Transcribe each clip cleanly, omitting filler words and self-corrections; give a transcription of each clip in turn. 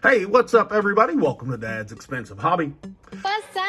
Hey, what's up, everybody? Welcome to Dad's Expensive Hobby. What's up?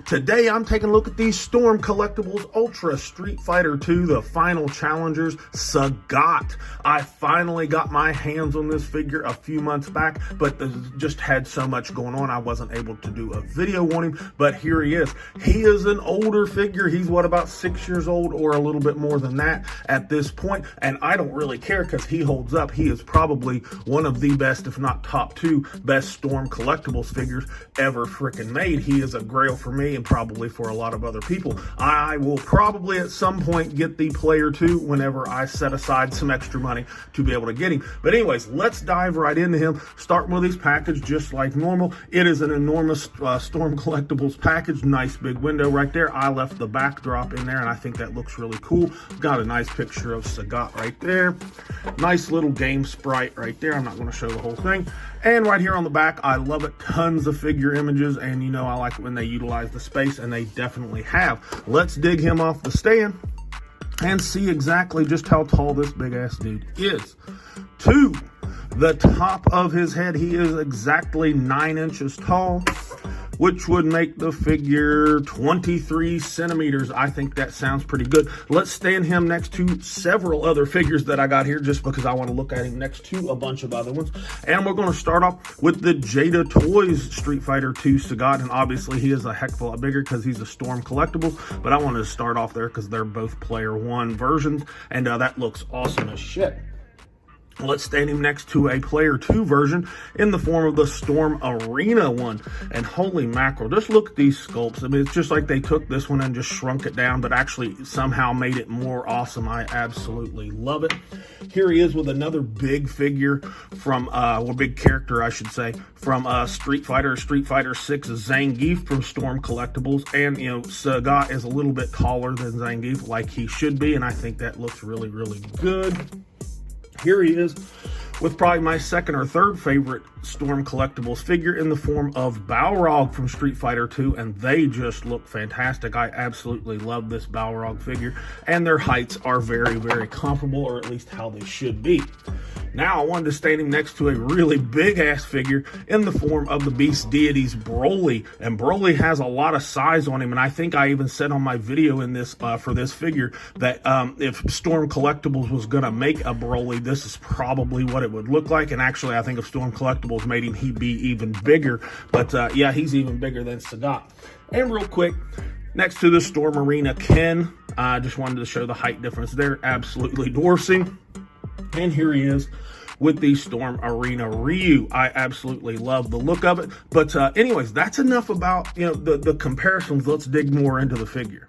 Today, I'm taking a look at these Storm Collectibles Ultra Street Fighter 2, the final challengers, Sagat. I finally got my hands on this figure a few months back, but just had so much going on, I wasn't able to do a video on him, but here he is. He is an older figure. He's, what, about 6 years old or a little bit more than that at this point, and I don't really care because he holds up. He is probably one of the best, if not top two, best Storm Collectibles figures ever freaking made. He is a grail for me and probably for a lot of other people. I will probably at some point get the player 2 whenever I set aside some extra money to be able to get him. But anyways, let's dive right into him. Starting with his package just like normal. It is an enormous Storm Collectibles package. Nice big window right there. I left the backdrop in there and I think that looks really cool. Got a nice picture of Sagat right there. Nice little game sprite right there. I'm not going to show the whole thing. And right here on the back, I love it. Tons of figure images, and you know I like it when they utilize the space, and they definitely have. Let's dig him off the stand and see exactly just how tall this big-ass dude is. To the top of his head, he is exactly 9 inches tall, which would make the figure 23 centimeters. I think that sounds pretty good. Let's stand him next to several other figures that I got here just because I want to look at him next to a bunch of other ones. And we're going to start off with the Jada Toys Street Fighter 2 Sagat. And obviously he is a heck of a lot bigger because he's a Storm Collectibles. But I wanted to start off there because they're both player 1 versions. And that looks awesome as shit. Let's stand him next to a player 2 version in the form of the Storm Arena one. And holy mackerel, just look at these sculpts. I mean, it's just like they took this one and just shrunk it down, but actually somehow made it more awesome. I absolutely love it. Here he is with another big figure from, well, big character, I should say, from Street Fighter 6 Zangief from Storm Collectibles. And, you know, Sagat is a little bit taller than Zangief, like he should be, and I think that looks really, really good. Here he is with probably my second or third favorite Storm Collectibles figure in the form of Balrog from Street Fighter 2, and they just look fantastic. I absolutely love this Balrog figure, and their heights are very, very comparable, or at least how they should be. Now I wanted to stand him next to a really big-ass figure in the form of the Beast Deities Broly, and Broly has a lot of size on him, and I think I even said on my video in this for this figure that if Storm Collectibles was going to make a Broly, this is probably what it would look like. And actually, I think if Storm Collectibles made him, he'd be even bigger. But yeah, he's even bigger than Sagat. And real quick, next to the Storm Arena Ken, I just wanted to show the height difference there. Absolutely dwarfing. And here he is with the Storm Arena Ryu. I absolutely love the look of it. But anyways, that's enough about, you know, the comparisons. Let's dig more into the figure.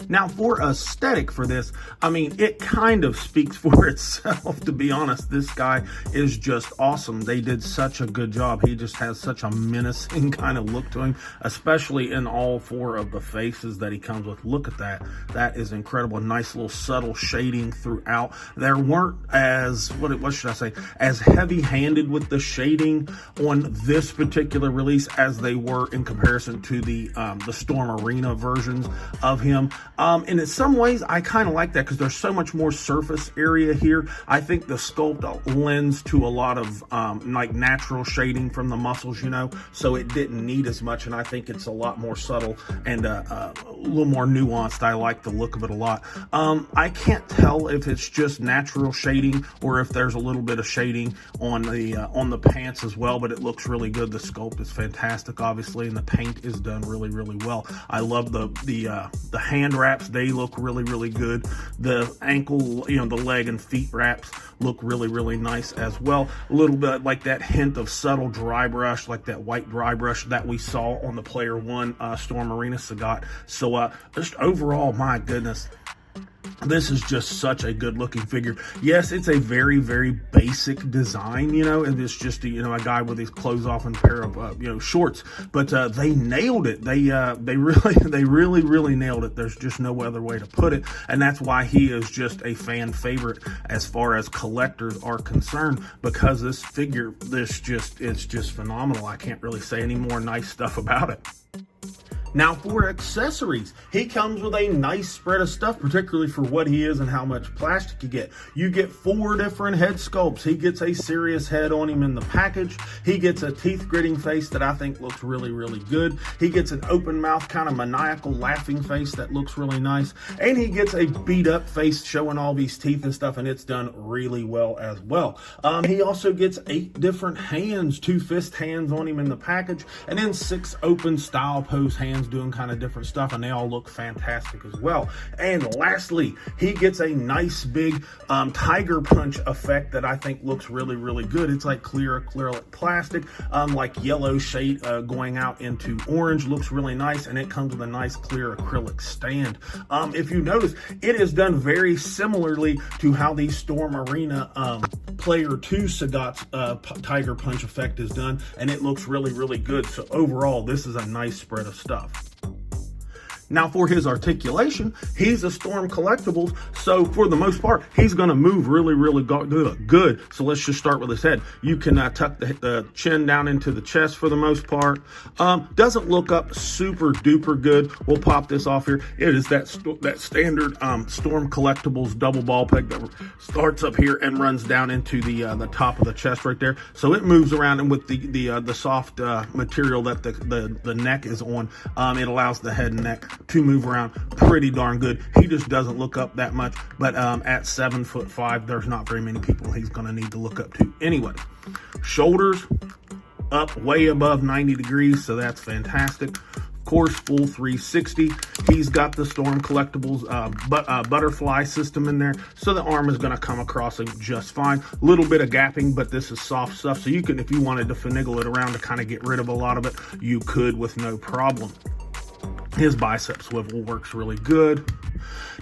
Now, for aesthetic for this, I mean, it kind of speaks for itself, to be honest. This guy is just awesome. They did such a good job. He just has such a menacing kind of look to him, especially in all 4 of the faces that he comes with. Look at that. That is incredible. Nice little subtle shading throughout. There weren't as, what should I say, as heavy-handed with the shading on this particular release as they were in comparison to the Storm Arena versions of him. And in some ways, I kind of like that because there's so much more surface area here. I think the sculpt lends to a lot of like natural shading from the muscles, you know, so it didn't need as much. And I think it's a lot more subtle and a little more nuanced. I like the look of it a lot. I can't tell if it's just natural shading or if there's a little bit of shading on the pants as well, but it looks really good. The sculpt is fantastic, obviously, and the paint is done really, really well. I love the hand wraps. They look really, really good. The ankle, you know, the leg and feet wraps look really, really nice as well. A little bit like that hint of subtle dry brush, like that white dry brush that we saw on the player 1 Storm Arena Sagat. So just overall, my goodness, this is just such a good looking figure. Yes, it's a very, very basic design, you know, and it's just, you know, a guy with his clothes off and a pair of, you know, shorts, but they nailed it. They really nailed it. There's just no other way to put it. And that's why he is just a fan favorite as far as collectors are concerned, because this figure, it's just phenomenal. I can't really say any more nice stuff about it. Now for accessories, he comes with a nice spread of stuff, particularly for what he is and how much plastic you get. You get 4 different head sculpts. He gets a serious head on him in the package. He gets a teeth gritting face that I think looks really, really good. He gets an open mouth, kind of maniacal laughing face that looks really nice. And he gets a beat up face showing all these teeth and stuff, and it's done really well as well. He also gets 8 different hands, 2 fist hands on him in the package, and then 6 open style pose hands doing kind of different stuff, and they all look fantastic as well. And lastly, he gets a nice big tiger punch effect that I think looks really, really good. It's like clear acrylic plastic, like yellow shade going out into orange. Looks really nice, and it comes with a nice clear acrylic stand. If you notice, it is done very similarly to how the Storm Arena Player 2 Sagat's tiger punch effect is done, and it looks really, really good. So overall, this is a nice spread of stuff. Now for his articulation, he's a Storm Collectibles, so for the most part, he's going to move really, really good. So let's just start with his head. You can tuck the chin down into the chest for the most part. Doesn't look up super duper good. We'll pop this off here. It is that standard Storm Collectibles double ball peg that starts up here and runs down into the top of the chest right there. So it moves around, and with the soft material that the neck is on, it allows the head and neck to move around pretty darn good. He just doesn't look up that much, but at 7'5", there's not very many people he's going to need to look up to anyway. Shoulders up way above 90 degrees, so that's fantastic. Of course, full 360. He's got the Storm Collectibles butterfly system in there, so the arm is going to come across him just fine. A little bit of gapping, but this is soft stuff, so you can, if you wanted to finagle it around to kind of get rid of a lot of it, you could with no problem. His bicep swivel works really good.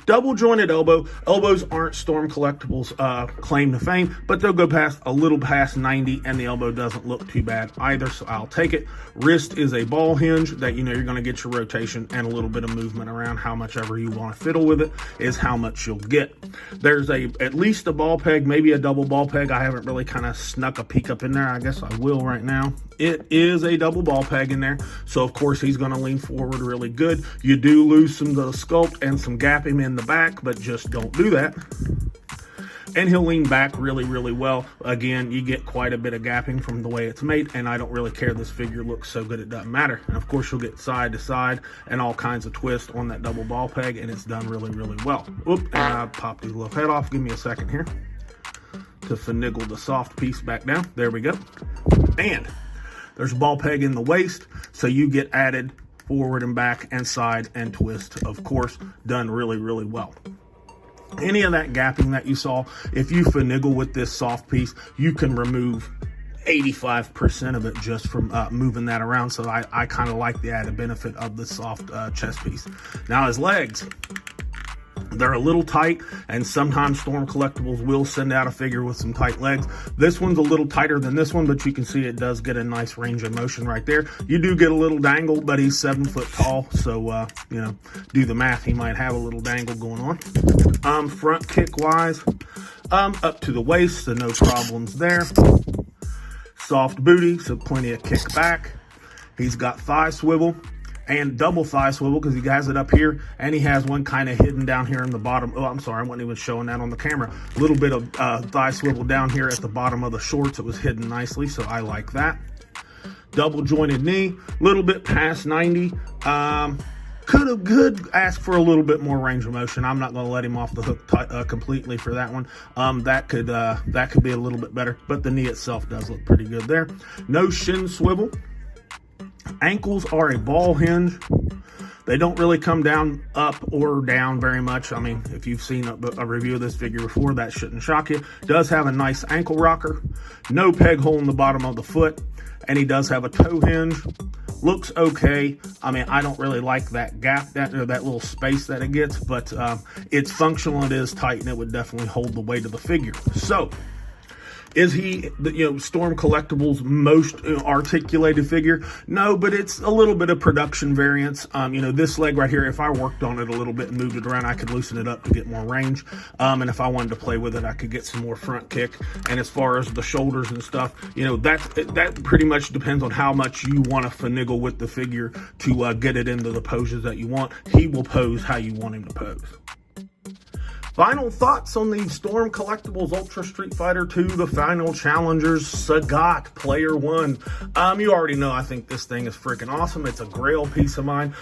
Double jointed elbow. Elbows aren't Storm Collectibles claim to fame, but they'll go a little past 90, and the elbow doesn't look too bad either, so I'll take it. Wrist is a ball hinge that you're going to get your rotation and a little bit of movement around. How much ever you want to fiddle with it is how much you'll get. There's at least a ball peg, maybe a double ball peg. I haven't really kind of snuck a peek up in there. I guess I will right now. It is a double ball peg in there, so of course he's going to lean forward really good. You do lose some of the sculpt and some gapping in the back, but just don't do that. And he'll lean back really, really well. Again, you get quite a bit of gapping from the way it's made, and I don't really care. This figure looks so good it doesn't matter. And of course, you'll get side to side and all kinds of twists on that double ball peg, and it's done really, really well. Oop, and I popped his little head off. Give me a second here to finagle the soft piece back down. There we go. And there's a ball peg in the waist, so you get added forward and back and side and twist, of course, done really, really well. Any of that gapping that you saw, if you finagle with this soft piece, you can remove 85% of it just from moving that around. So I kind of like the added benefit of the soft chest piece. Now his legs, they're a little tight, and sometimes Storm Collectibles will send out a figure with some tight legs. This one's a little tighter than this one, but you can see it does get a nice range of motion right there. You do get a little dangle, but he's 7 foot tall, so do the math. He might have a little dangle going on. Front kick wise, up to the waist, so no problems there. Soft booty, so plenty of kick back. He's got thigh swivel and double thigh swivel, because he has it up here, and he has one kind of hidden down here in the bottom. Oh, I'm sorry, I wasn't even showing that on the camera. A little bit of thigh swivel down here at the bottom of the shorts. It was hidden nicely, so I like that. Double jointed knee, a little bit past 90. Could ask for a little bit more range of motion. I'm not going to let him off the hook completely for that one. That could be a little bit better, but the knee itself does look pretty good there. No shin swivel. Ankles are a ball hinge. They don't really come down up or down very much. I mean, if you've seen a review of this figure before, that shouldn't shock you. Does have a nice ankle rocker. No peg hole in the bottom of the foot. And he does have a toe hinge. Looks okay. I mean, I don't really like that gap, that little space that it gets, but it's functional, it is tight, and it would definitely hold the weight of the figure. So, Is he, Storm Collectibles' most articulated figure? No, but it's a little bit of production variance. This leg right here, if I worked on it a little bit and moved it around, I could loosen it up to get more range. And if I wanted to play with it, I could get some more front kick. And as far as the shoulders and stuff, that pretty much depends on how much you want to finagle with the figure to get it into the poses that you want. He will pose how you want him to pose. Final thoughts on the Storm Collectibles Ultra Street Fighter 2, the final challengers, Sagat, Player 1. You already know I think this thing is freaking awesome. It's a grail piece of mine.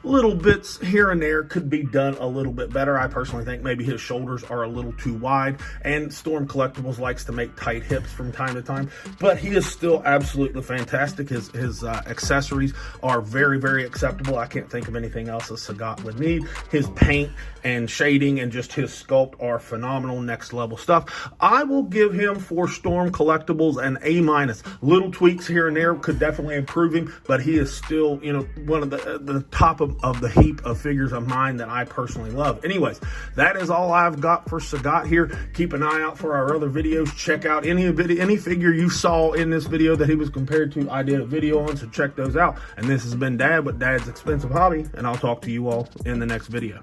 Little bits here and there could be done a little bit better. I personally think maybe his shoulders are a little too wide, and Storm Collectibles likes to make tight hips from time to time, but he is still absolutely fantastic. His accessories are very, very acceptable. I can't think of anything else a Sagat would need. His paint and shading and just his sculpt are phenomenal, next level stuff. I will give him, for Storm Collectibles, an A-. Little tweaks here and there could definitely improve him, but he is still, one of the top of the heap of figures of mine that I personally love. Anyways, that is all I've got for Sagat here. Keep an eye out for our other videos. Check out any figure you saw in this video that he was compared to. I did a video on, so check those out. And this has been Dad with Dad's Expensive Hobby, and I'll talk to you all in the next video.